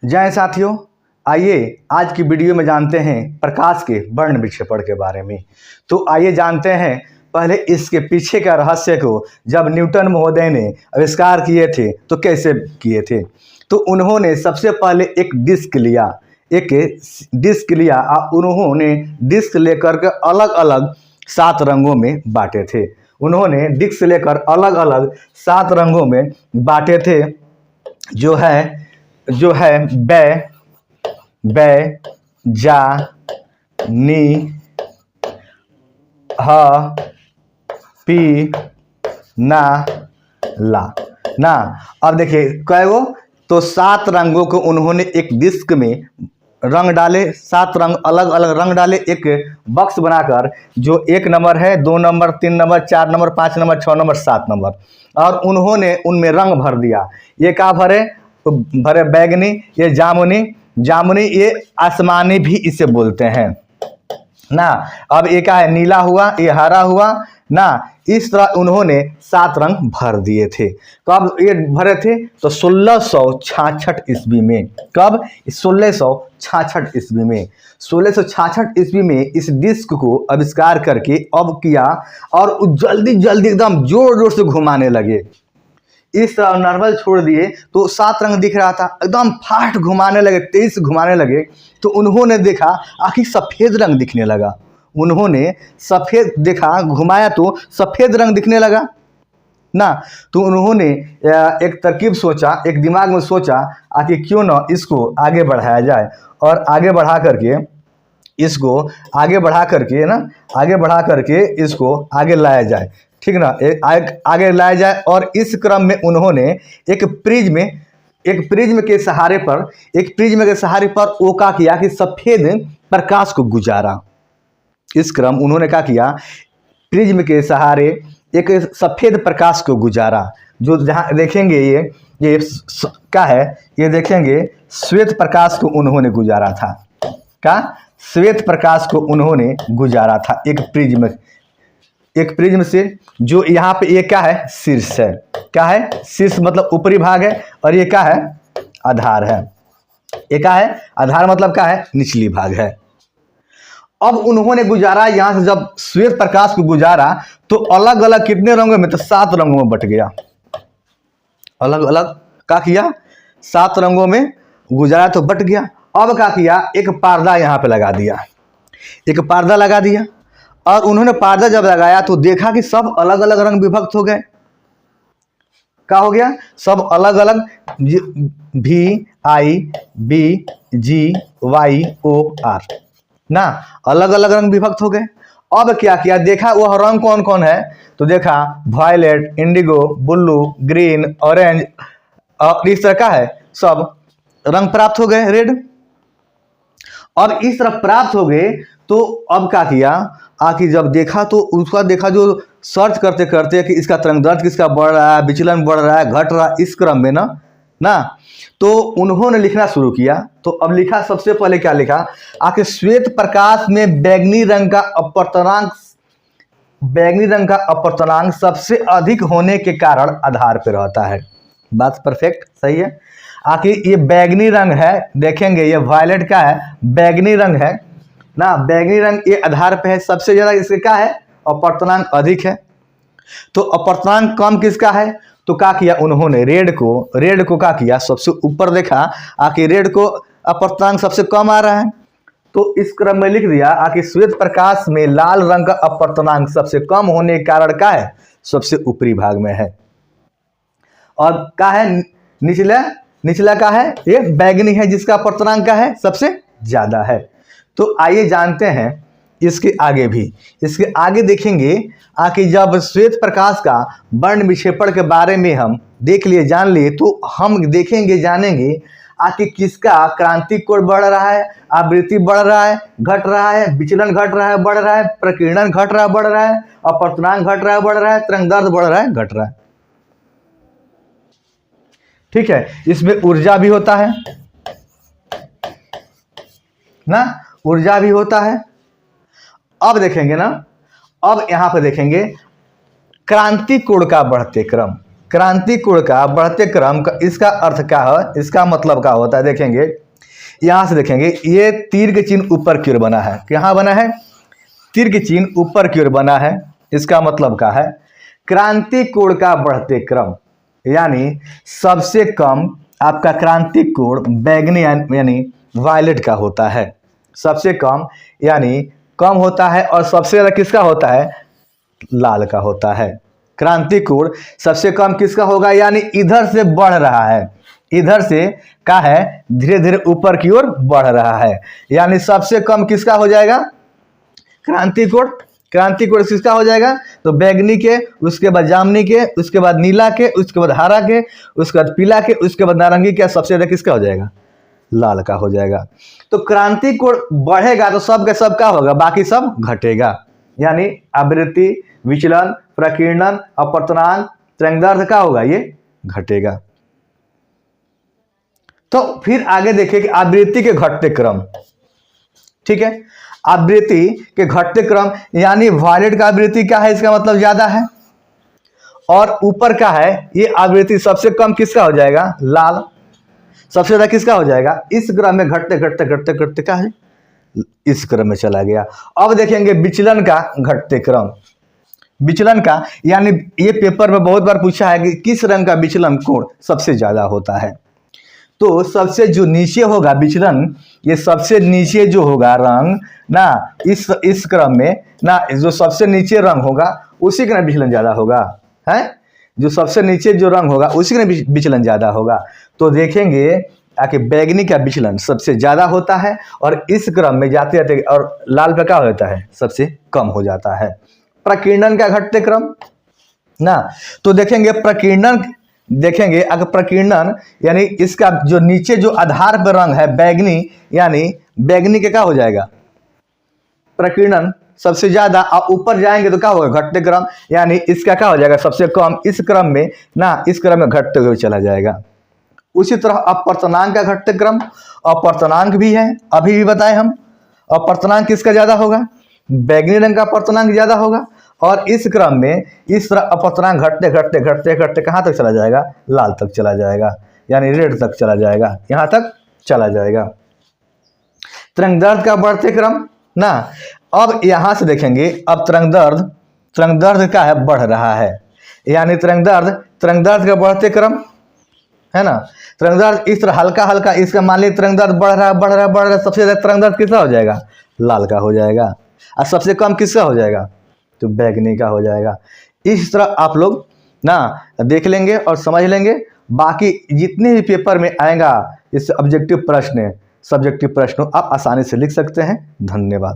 जय साथियों, आइए आज की वीडियो में जानते हैं प्रकाश के वर्ण विक्षेपण के बारे में। तो आइए जानते हैं पहले इसके पीछे का रहस्य को। जब न्यूटन महोदय ने आविष्कार किए थे तो कैसे किए थे? तो उन्होंने सबसे पहले एक डिस्क लिया और उन्होंने डिस्क लेकर के अलग अलग 7 रंगों में बांटे थे। उन्होंने डिस्क लेकर अलग अलग 7 रंगों में बांटे थे, जो है बै, जा, नी, ह, पी, ना, ला। ना अब देखिए कै गो, तो 7 रंगों को उन्होंने एक डिस्क में रंग डाले, 7 रंग अलग अलग रंग डाले, एक बक्स बनाकर जो 1 नंबर है, 2 number, 3 number, 4 number, 5 number, 6 number, 7 number, और उन्होंने उनमें रंग भर दिया। ये क्या भरे? तो भरे बैगनी, ये जामुनी, ये आसमानी भी इसे बोलते हैं ना। अब ये क्या है? नीला हुआ, ये हरा हुआ ना। इस तरह उन्होंने 7 रंग भर दिए थे। कब ये भरे थे? तो 1666 ईस्वी में। कब? 1666 ईस्वी में। 1666 ईस्वी में इस डिस्क को आविष्कार करके अब किया और जल्दी जल्दी एकदम जोर जोर से घुमाने लगे। इस तरह नॉर्मल छोड़ दिए तो 7 रंग दिख रहा था, एकदम फास्ट घुमाने लगे, तेज घुमाने लगे। तो उन्होंने देखा आखिर सफ़ेद रंग दिखने लगा। उन्होंने सफ़ेद देखा, घुमाया तो सफ़ेद रंग दिखने लगा ना। तो उन्होंने एक तरकीब सोचा, एक दिमाग में सोचा आखिर क्यों ना इसको आगे बढ़ाया जाए, और आगे बढ़ा करके इसको आगे लाया जाए, ठीक ना। आगे लाया जाए। और इस क्रम में उन्होंने एक प्रिज्म के सहारे पर वो क्या किया कि सफ़ेद प्रकाश को गुजारा। इस क्रम उन्होंने क्या किया? प्रिज्म के सहारे एक सफ़ेद प्रकाश को गुजारा। जो जहाँ देखेंगे ये क्या है? ये देखेंगे श्वेत प्रकाश को उन्होंने गुजारा था। क्या? श्वेत प्रकाश को उन्होंने गुजारा था एक प्रिज्म से। जो यहाँ पे ये क्या है? शीर्ष है। क्या है? शीर्ष मतलब ऊपरी भाग है, और ये क्या है? आधार है। ये क्या है? आधार मतलब क्या है? निचली भाग है। अब उन्होंने गुजारा, यहाँ से जब श्वेत प्रकाश को गुजारा तो अलग अलग कितने रंगों में? तो 7 रंगों में बट गया। अलग अलग क्या किया? 7 रंगों में गुजारा तो बट गया। अब क्या किया? एक पर्दा यहाँ पे लगा दिया। और उन्होंने पर्दा जब लगाया तो देखा कि सब अलग अलग रंग विभक्त हो गए। क्या हो गया? सब अलग अलग VIBGYOR ना, अलग अलग रंग विभक्त हो गए। अब क्या किया? देखा वह रंग कौन कौन है, तो देखा violet, indigo, blue, green, orange, और इस तरह का है, सब रंग प्राप्त हो गए, रेड। और इस तरह प्राप्त हो गए तो अब क्या किया? आखिर जब देखा तो उसका देखा जो सर्च करते करते कि इसका तरंगदैर्ध्य किसका बढ़ रहा है, विचलन बढ़ रहा है, घट रहा है, इस क्रम में ना तो उन्होंने लिखना शुरू किया। तो अब लिखा, सबसे पहले क्या लिखा? आखिर श्वेत प्रकाश में बैगनी रंग का अपवर्तनांक सबसे अधिक होने के कारण आधार पर रहता है। बात परफेक्ट सही है। आखिर ये बैगनी रंग है, देखेंगे ये वायलेट का है, बैगनी रंग है ना। बैगनी रंग ये आधार पे है, सबसे ज्यादा इसके क्या है? अपवर्तनांक अधिक है। तो अपवर्तनांक कम किसका है? तो क्या किया उन्होंने? रेड को क्या किया? सबसे ऊपर देखा, आखिर रेड को अपवर्तनांक सबसे कम आ रहा है, तो इस क्रम में लिख दिया आखिर श्वेत प्रकाश में लाल रंग का अपवर्तनांक सबसे कम होने के कारण क्या है? सबसे ऊपरी भाग में है। और क्या है? निचला का है? ये बैगनी है, जिसका अपवर्तनांक का है? सबसे ज्यादा है। तो आइए जानते हैं इसके आगे देखेंगे। आखिर जब श्वेत प्रकाश का वर्ण विक्षेपण के बारे में हम देख लिए, जान लिए, तो हम देखेंगे, जानेंगे आखिर किसका क्रांतिक कोण बढ़ रहा है, आवृत्ति बढ़ रहा है, घट रहा है, विचलन घट रहा है, बढ़ रहा है, प्रकीर्णन घट रहा है, बढ़ रहा है, अपवर्तनांक घट रहा है, बढ़ रहा है, तरंगदैर्ध्य बढ़ रहा है, घट रहा है। ठीक है। इसमें ऊर्जा भी होता है ना, ऊर्जा भी होता है। अब देखेंगे ना, अब यहां पर देखेंगे क्रांतिक कोण का बढ़ते क्रम। क्रांति कोण का बढ़ते क्रम का इसका अर्थ क्या है, इसका मतलब क्या होता है, देखेंगे यहाँ से देखेंगे ये तीर के चिन्ह ऊपर की ओर बना है, कहाँ बना है, तीर के चिन्ह ऊपर की ओर बना है। इसका मतलब क्या है, क्रांति कोण का बढ़ते क्रम यानी सबसे कम आपका क्रांति कोण बैगनी यानी वायलेट का होता है, सबसे कम यानी कम होता है, और सबसे ज़्यादा किसका होता है, लाल का होता है। क्रांति कोण सबसे कम किसका होगा, यानी इधर से बढ़ रहा है, इधर से क्या है, धीरे धीरे ऊपर की ओर बढ़ रहा है, यानी सबसे कम किसका हो जाएगा, क्रांति कोण। क्रांति कोण किसका हो जाएगा, तो बैगनी के, उसके बाद जामुनी के, उसके बाद नीला के, उसके बाद हरा के, उसके बाद पीला के, उसके बाद नारंगी के, सबसे ज्यादा किसका हो जाएगा, लाल का हो जाएगा। तो क्रांति कोण बढ़ेगा तो सब का सब क्या होगा, बाकी सब घटेगा, यानी आवृत्ति, विचलन, प्रकीर्णन, अपवर्तनांक, तरंगदैर्ध्य क्या होगा, ये घटेगा। तो फिर आगे देखिए कि आवृत्ति के घटते क्रम, ठीक है, आवृत्ति के घटते क्रम यानी वायलेट का आवृत्ति क्या है, इसका मतलब ज्यादा है, और ऊपर का है ये आवृत्ति सबसे कम किसका हो जाएगा, लाल, सबसे ज्यादा किसका हो जाएगा। इस क्रम में घटते घटते घटते घटते क्या है, इस क्रम में चला गया। अब देखेंगे विचलन का घटते क्रम, विचलन का यानी ये पेपर में बहुत बार पूछा है कि किस रंग का विचलन कोण सबसे ज्यादा होता है, तो सबसे जो नीचे होगा विचलन, ये सबसे नीचे जो होगा रंग ना, इस क्रम में ना जो सबसे नीचे रंग होगा उसी का विचलन ज्यादा होगा, है जो सबसे नीचे जो रंग होगा उसी का विचलन ज्यादा होगा। तो देखेंगे आके बैगनी का विचलन सबसे ज्यादा होता है, और इस क्रम में जाते जाते और लाल पे क्या होता है, सबसे कम हो जाता है। प्रकीर्णन का घटते क्रम ना, तो देखेंगे प्रकीर्णन, देखेंगे अगर प्रकीर्णन यानी इसका जो नीचे जो आधार पर रंग है बैगनी, यानी बैगनी के क्या हो जाएगा, प्रकीर्णन सबसे ज्यादा, और ऊपर जाएंगे तो क्या होगा, घटते क्रम, यानी इसका क्या हो जाएगा, सबसे कम, इस क्रम में ना, इस क्रम में घटते हुए चला जाएगा। उसी तरह अपवर्तनांक का घटते क्रम, अपवर्तनांक भी है, अभी भी बताए हम, अपवर्तनांक किसका ज्यादा होगा, बैगनी रंग का अपवर्तनांक ज्यादा होगा, और इस क्रम में इस तरह अपवर्तनांक घटते घटते घटते घटते कहाँ तक चला जाएगा, लाल तक चला जाएगा, यानी रेड तक चला जाएगा, यहाँ तक चला जाएगा। तरंगदैर्ध्य का बढ़ते क्रम ना, अब यहाँ से देखेंगे अब तरंगदैर्ध्य क्या है, बढ़ रहा है, यानी तरंगदैर्ध्य का बढ़ते क्रम है ना, तरंगदैर्ध्य इस तरह हल्का हल्का, इसका मान लीजिए तरंगदैर्ध्य बढ़ रहा है बढ़ रहा है बढ़ रहा है, सबसे ज्यादा तरंगदैर्ध्य किसका हो जाएगा, लाल का हो जाएगा, और सबसे कम किसका हो जाएगा, तो बैगनी का हो जाएगा। इस तरह आप लोग ना देख लेंगे और समझ लेंगे, बाकी जितने भी पेपर में आएगा इस ऑब्जेक्टिव प्रश्न, सब्जेक्टिव प्रश्नों आप आसानी से लिख सकते हैं। धन्यवाद।